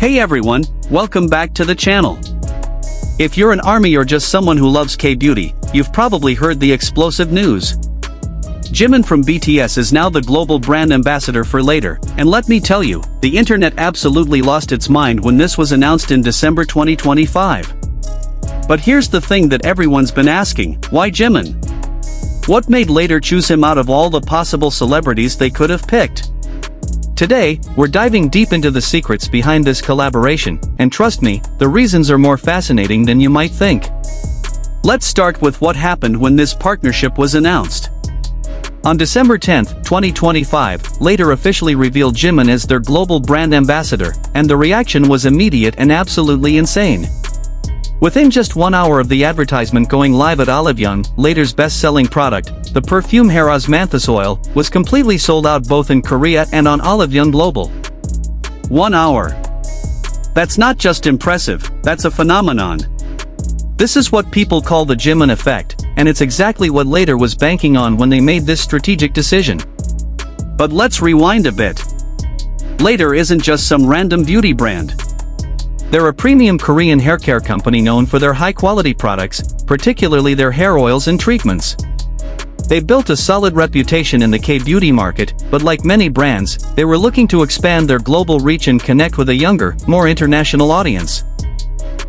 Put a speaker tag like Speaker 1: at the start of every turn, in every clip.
Speaker 1: Hey everyone, welcome back to the channel. If you're an ARMY or just someone who loves K-beauty, you've probably heard the explosive news. Jimin from BTS is now the global brand ambassador for LADOR, and let me tell you, the internet absolutely lost its mind when this was announced in December 2025. But here's the thing that everyone's been asking, why Jimin? What made LADOR choose him out of all the possible celebrities they could have picked? Today, we're diving deep into the secrets behind this collaboration, and trust me, the reasons are more fascinating than you might think. Let's start with what happened when this partnership was announced. On December 10, 2025, LADOR officially revealed Jimin as their global brand ambassador, and the reaction was immediate and absolutely insane. Within just 1 hour of the advertisement going live at Olivyeon, LADOR's best-selling product, the perfume hair osmanthus oil, was completely sold out both in Korea and on Olivyeon Global. 1 hour. That's not just impressive, that's a phenomenon. This is what people call the Jimin effect, and it's exactly what LADOR was banking on when they made this strategic decision. But let's rewind a bit. LADOR isn't just some random beauty brand. They're a premium Korean haircare company known for their high-quality products, particularly their hair oils and treatments. They've built a solid reputation in the K-beauty market, but like many brands, they were looking to expand their global reach and connect with a younger, more international audience.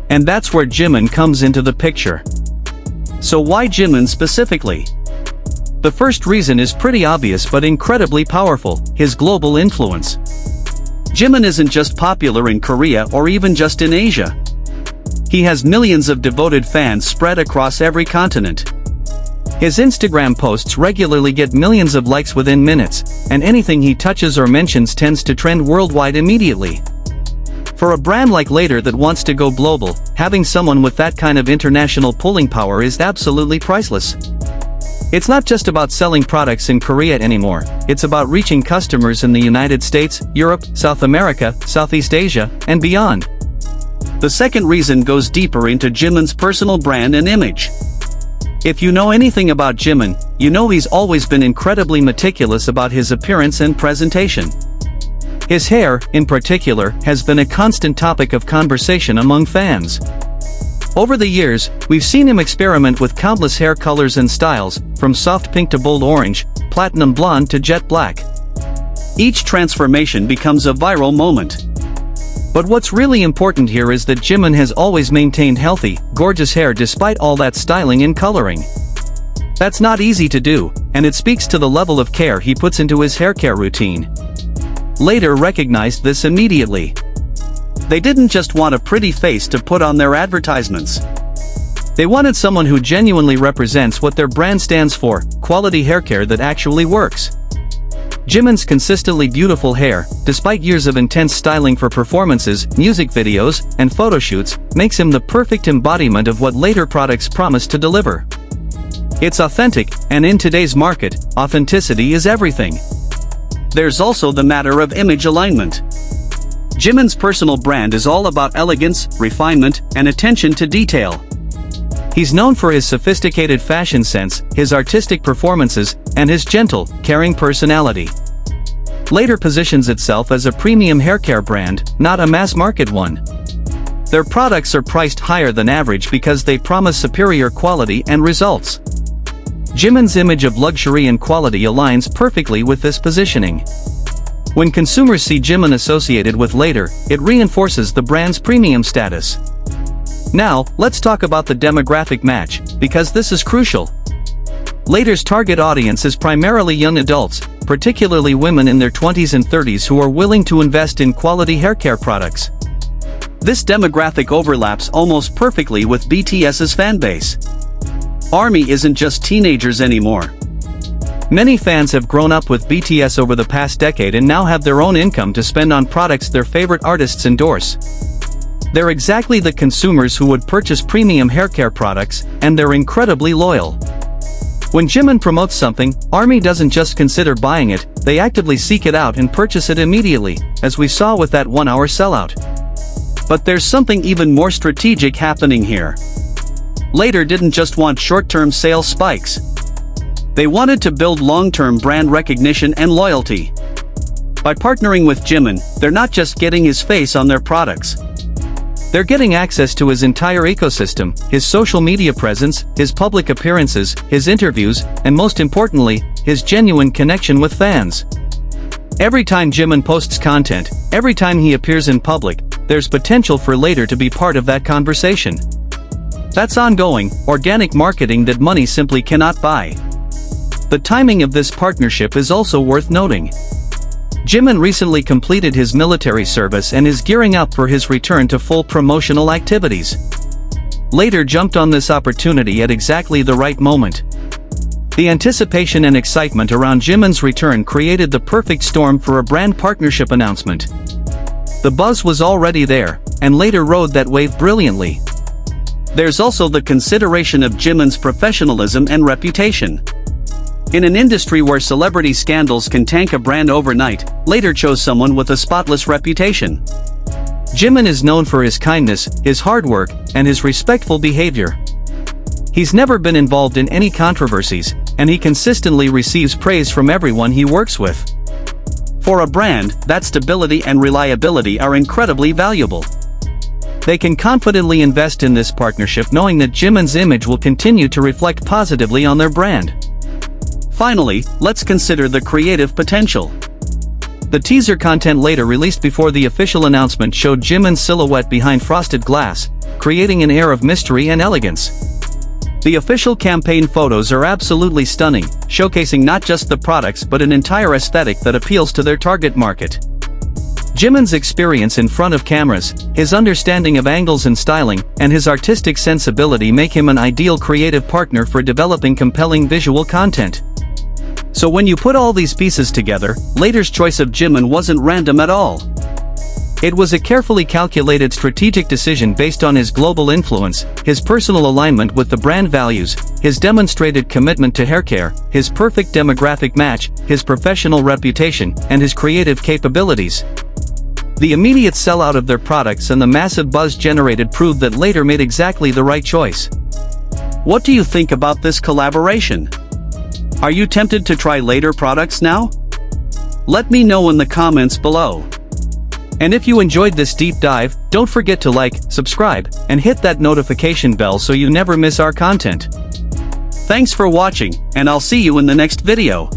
Speaker 1: And that's where Jimin comes into the picture. So why Jimin specifically? The first reason is pretty obvious but incredibly powerful: his global influence. Jimin isn't just popular in Korea or even just in Asia. He has millions of devoted fans spread across every continent. His Instagram posts regularly get millions of likes within minutes, and anything he touches or mentions tends to trend worldwide immediately. For a brand like LADOR that wants to go global, having someone with that kind of international pulling power is absolutely priceless. It's not just about selling products in Korea anymore, it's about reaching customers in the United States, Europe, South America, Southeast Asia, and beyond. The second reason goes deeper into Jimin's personal brand and image. If you know anything about Jimin, you know he's always been incredibly meticulous about his appearance and presentation. His hair, in particular, has been a constant topic of conversation among fans. Over the years, we've seen him experiment with countless hair colors and styles, from soft pink to bold orange, platinum blonde to jet black. Each transformation becomes a viral moment. But what's really important here is that Jimin has always maintained healthy, gorgeous hair despite all that styling and coloring. That's not easy to do, and it speaks to the level of care he puts into his haircare routine. LADOR recognized this immediately. They didn't just want a pretty face to put on their advertisements. They wanted someone who genuinely represents what their brand stands for: quality haircare that actually works. Jimin's consistently beautiful hair, despite years of intense styling for performances, music videos, and photoshoots, makes him the perfect embodiment of what LADOR products promise to deliver. It's authentic, and in today's market, authenticity is everything. There's also the matter of image alignment. Jimin's personal brand is all about elegance, refinement, and attention to detail. He's known for his sophisticated fashion sense, his artistic performances, and his gentle, caring personality. LADOR positions itself as a premium haircare brand, not a mass-market one. Their products are priced higher than average because they promise superior quality and results. Jimin's image of luxury and quality aligns perfectly with this positioning. When consumers see Jimin associated with LADOR, it reinforces the brand's premium status. Now, let's talk about the demographic match, because this is crucial. LADOR's target audience is primarily young adults, particularly women in their 20s and 30s who are willing to invest in quality haircare products. This demographic overlaps almost perfectly with BTS's fanbase. ARMY isn't just teenagers anymore. Many fans have grown up with BTS over the past decade and now have their own income to spend on products their favorite artists endorse. They're exactly the consumers who would purchase premium haircare products, and they're incredibly loyal. When Jimin promotes something, ARMY doesn't just consider buying it, they actively seek it out and purchase it immediately, as we saw with that 1-hour sellout. But there's something even more strategic happening here. LADOR didn't just want short-term sales spikes. They wanted to build long-term brand recognition and loyalty. By partnering with Jimin, they're not just getting his face on their products. They're getting access to his entire ecosystem, his social media presence, his public appearances, his interviews, and most importantly, his genuine connection with fans. Every time Jimin posts content, every time he appears in public, there's potential for LADOR to be part of that conversation. That's ongoing, organic marketing that money simply cannot buy. The timing of this partnership is also worth noting. Jimin recently completed his military service and is gearing up for his return to full promotional activities. LADOR jumped on this opportunity at exactly the right moment. The anticipation and excitement around Jimin's return created the perfect storm for a brand partnership announcement. The buzz was already there, and LADOR rode that wave brilliantly. There's also the consideration of Jimin's professionalism and reputation. In an industry where celebrity scandals can tank a brand overnight, LADOR chose someone with a spotless reputation. Jimin is known for his kindness, his hard work, and his respectful behavior. He's never been involved in any controversies, and he consistently receives praise from everyone he works with. For a brand, that stability and reliability are incredibly valuable. They can confidently invest in this partnership knowing that Jimin's image will continue to reflect positively on their brand. Finally, let's consider the creative potential. The teaser content later released before the official announcement showed Jimin's silhouette behind frosted glass, creating an air of mystery and elegance. The official campaign photos are absolutely stunning, showcasing not just the products but an entire aesthetic that appeals to their target market. Jimin's experience in front of cameras, his understanding of angles and styling, and his artistic sensibility make him an ideal creative partner for developing compelling visual content. So when you put all these pieces together, LADOR's choice of Jimin wasn't random at all. It was a carefully calculated strategic decision based on his global influence, his personal alignment with the brand values, his demonstrated commitment to haircare, his perfect demographic match, his professional reputation, and his creative capabilities. The immediate sellout of their products and the massive buzz generated proved that LADOR made exactly the right choice. What do you think about this collaboration? Are you tempted to try LADOR products now? Let me know in the comments below. And if you enjoyed this deep dive, don't forget to like, subscribe, and hit that notification bell so you never miss our content. Thanks for watching, and I'll see you in the next video.